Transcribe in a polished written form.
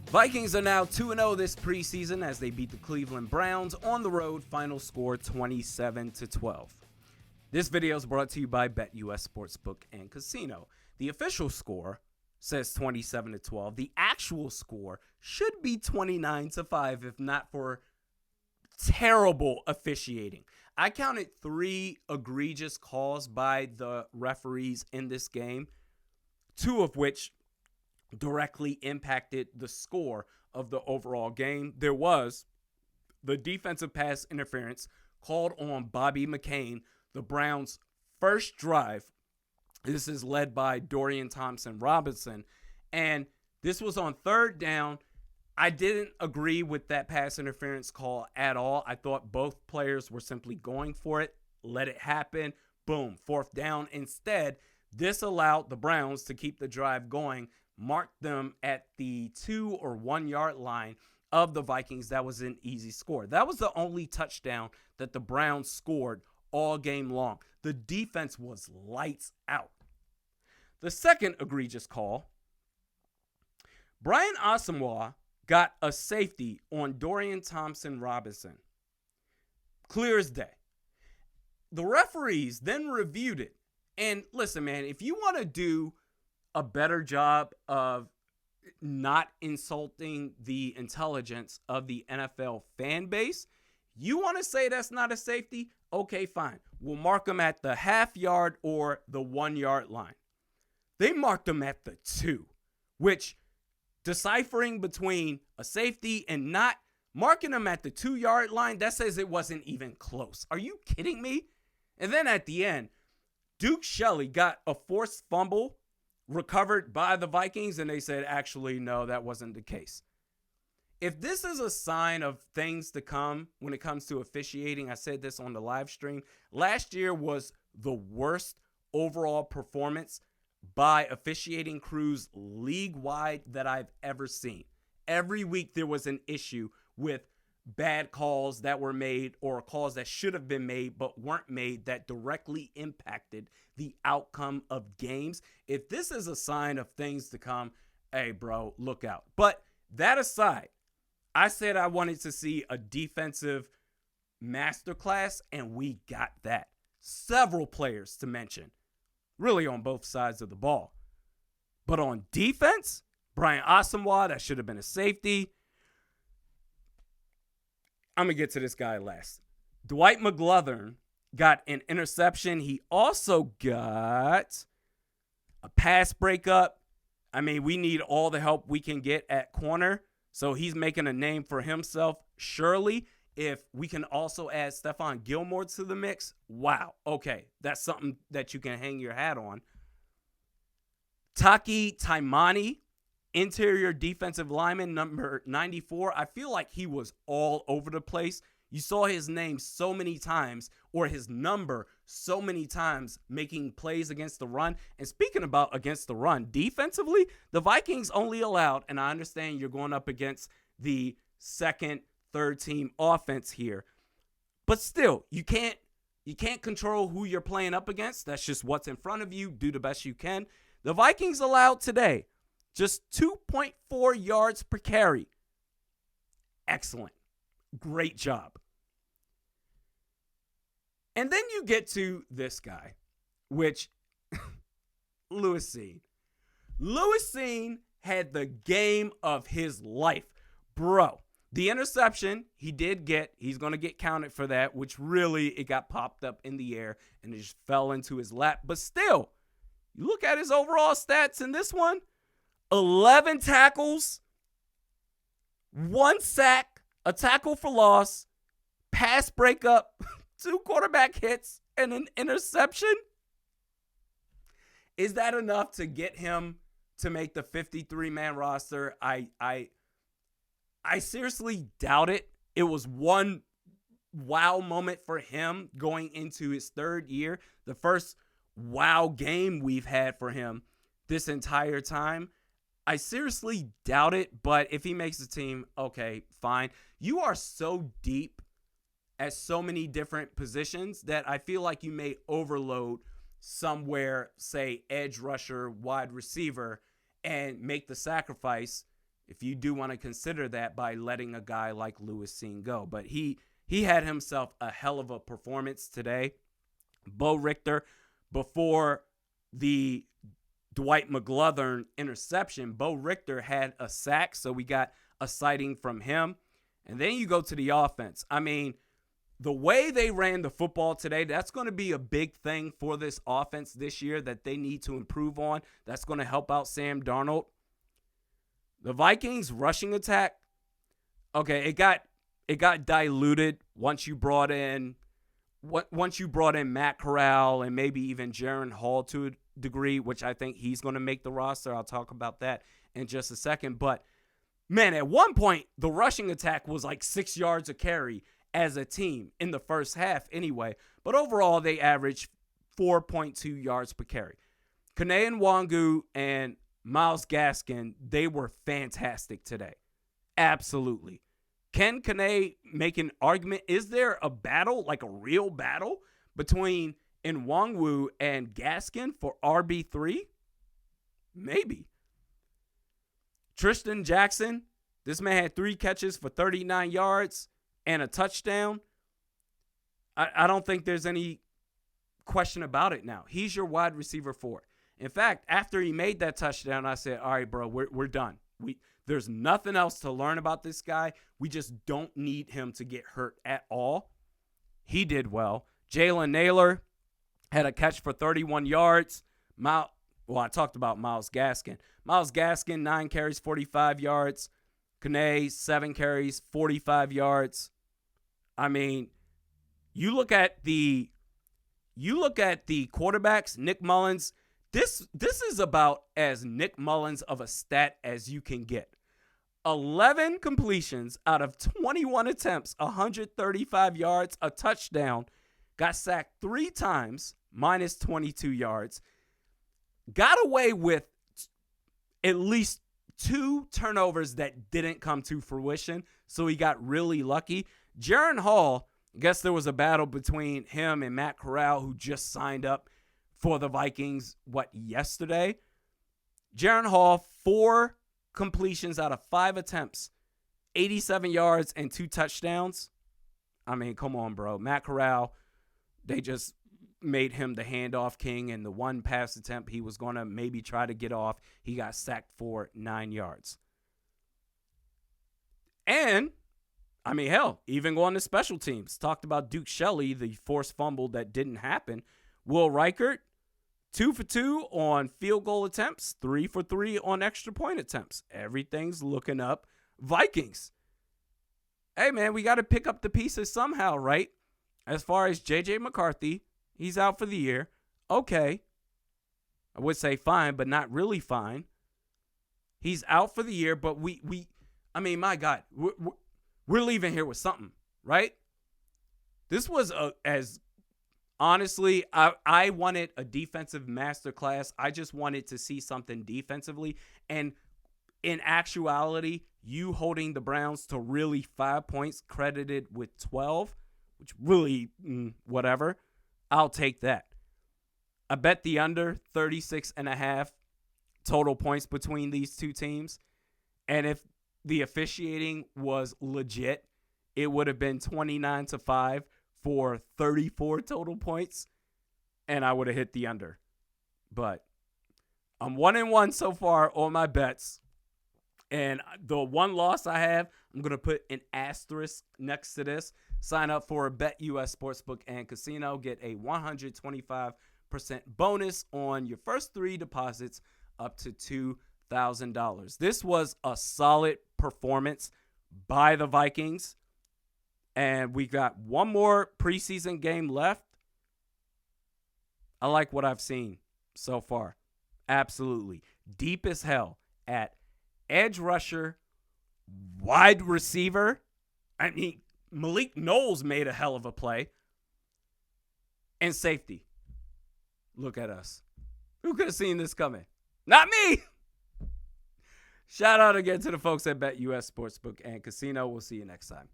Vikings are now 2-0 this preseason as they beat the Cleveland Browns on the road. Final score 27-12. This video is brought to you by BetUS Sportsbook and Casino. The official score says 27-12. The actual score should be 29-5 if not for terrible officiating. I counted 3 egregious calls by the referees in this game, 2 of which directly impacted the score of the overall game. There was the defensive pass interference called on Bobby McCain, the Browns' first drive. This is led by Dorian Thompson-Robinson, and this was on third down. I didn't agree with that pass interference call at all. I thought both players were simply going for it. Let it happen. Boom, fourth down. Instead, this allowed the Browns to keep the drive going, marked them at the 2 or 1 yard line of the Vikings. That was an easy score. That was the only touchdown that the Browns scored all game long. The defense was lights out. The second egregious call, Brian Asamoah got a safety on Dorian Thompson-Robinson. Clear as day. The referees then reviewed it. And listen, man, if you want to do a better job of not insulting the intelligence of the NFL fan base, you want to say that's not a safety? Okay, fine. We'll mark them at the half yard or the 1 yard line. They marked them at the 2, which deciphering between a safety and not marking them at the 2 yard line, that says it wasn't even close. Are you kidding me? And then at the end, Duke Shelley got a forced fumble recovered by the Vikings, and they said, actually, no, that wasn't the case. If this is a sign of things to come when it comes to officiating, I said this on the live stream, last year was the worst overall performance by officiating crews league-wide that I've ever seen. Every week there was an issue with bad calls that were made or calls that should have been made but weren't made that directly impacted the outcome of games. If this is a sign of things to come, hey, bro, look out. But that aside, I said I wanted to see a defensive masterclass, and we got that. Several players to mention, really on both sides of the ball. But on defense, Brian Asamoah, that should have been a safety. I'm going to get to this guy last. Dwight McGlothern got an interception. He also got a pass breakup. I mean, we need all the help we can get at corner. So he's making a name for himself. Surely, if we can also add Stephon Gilmore to the mix, wow. Okay, that's something that you can hang your hat on. Taki Taimani, interior defensive lineman, number 94. I feel like he was all over the place. You saw his name so many times, or his number so many times, making plays against the run. And speaking about against the run, defensively, the Vikings only allowed, and I understand you're going up against the second, third team offense here, but still, you can't control who you're playing up against. That's just what's in front of you. Do the best you can. The Vikings allowed today just 2.4 yards per carry. Excellent. Great job. And then you get to this guy, which Lewis Cine. Lewis Cine had the game of his life. Bro, the interception he did get, he's going to get counted for that, which really, it got popped up in the air and it just fell into his lap. But still, you look at his overall stats in this one, 11 tackles, 1 sack, a tackle for loss, pass breakup, 2 quarterback hits, and an interception. Is that enough to get him to make the 53-man roster? I seriously doubt it. It was one wow moment for him going into his third year, the first wow game we've had for him this entire time. I seriously doubt it, but if he makes the team, okay, fine. You are so deep at so many different positions that I feel like you may overload somewhere, say edge rusher, wide receiver, and make the sacrifice if you do want to consider that by letting a guy like Lewis Seen go. But he had himself a hell of a performance today. Bo Richter, before the Dwight McGlothern interception, Bo Richter had a sack, so we got a sighting from him. And then you go to the offense. I mean, the way they ran the football today, that's going to be a big thing for this offense this year that they need to improve on. That's going to help out Sam Darnold. The Vikings rushing attack, okay, it got diluted once you brought in Matt Corral and maybe even Jaron Hall to a degree, which I think he's going to make the roster. I'll talk about that in just a second. But, man, at one point, the rushing attack was like 6 yards a carry as a team in the first half anyway. But overall, they averaged 4.2 yards per carry. Kene Nwangu and Myles Gaskin, they were fantastic today. Absolutely. Can Kene make an argument? Is there a battle, like a real battle, between Nwangu and Gaskin for RB3? Maybe. Tristan Jackson, this man had 3 catches for 39 yards and a touchdown. I don't think there's any question about it now. He's your wide receiver 4. In fact, after he made that touchdown, I said, all right, bro, we're done. There's nothing else to learn about this guy. We just don't need him to get hurt at all. He did well. Jalen Naylor had a catch for 31 yards. I talked about Myles Gaskin. Myles Gaskin, 9 carries, 45 yards. Kene, 7 carries, 45 yards. I mean, you look at the quarterbacks, Nick Mullins. This is about as Nick Mullins of a stat as you can get. 11 completions out of 21 attempts, 135 yards, a touchdown. Got sacked 3 times, minus 22 yards. Got away with at least 2 turnovers that didn't come to fruition, so he got really lucky. Jaron Hall, I guess there was a battle between him and Matt Corral, who just signed up for the Vikings, yesterday? Jaron Hall, 4 completions out of 5 attempts, 87 yards and 2 touchdowns. I mean, come on, bro. Matt Corral, they just made him the handoff king, and the one pass attempt he was going to maybe try to get off, he got sacked for 9 yards. And, I mean, hell, even going to special teams. Talked about Duke Shelley, the forced fumble that didn't happen. Will Reichert, 2 for 2 on field goal attempts, 3 for 3 on extra point attempts. Everything's looking up. Vikings. Hey, man, we got to pick up the pieces somehow, right? As far as J.J. McCarthy, he's out for the year. Okay. I would say fine, but not really fine. He's out for the year, but I mean, my God, we're leaving here with something, right? This was honestly, I wanted a defensive masterclass. I just wanted to see something defensively. And in actuality, you holding the Browns to really 5 points, credited with 12, which really, whatever. I'll take that. I bet the under 36.5 total points between these two teams. And if the officiating was legit, it would have been 29-5 for 34 total points, and I would have hit the under. But I'm 1-1 so far on my bets. And the one loss I have, I'm going to put an asterisk next to this. Sign up for BetUS Sportsbook and Casino. Get a 125% bonus on your first 3 deposits up to $2,000. This was a solid performance by the Vikings. And we got one more preseason game left. I like what I've seen so far. Absolutely. Deep as hell at edge rusher, wide receiver. I mean, Malik Knowles made a hell of a play. And safety. Look at us. Who could have seen this coming? Not me. Shout out again to the folks at BetUS Sportsbook and Casino. We'll see you next time.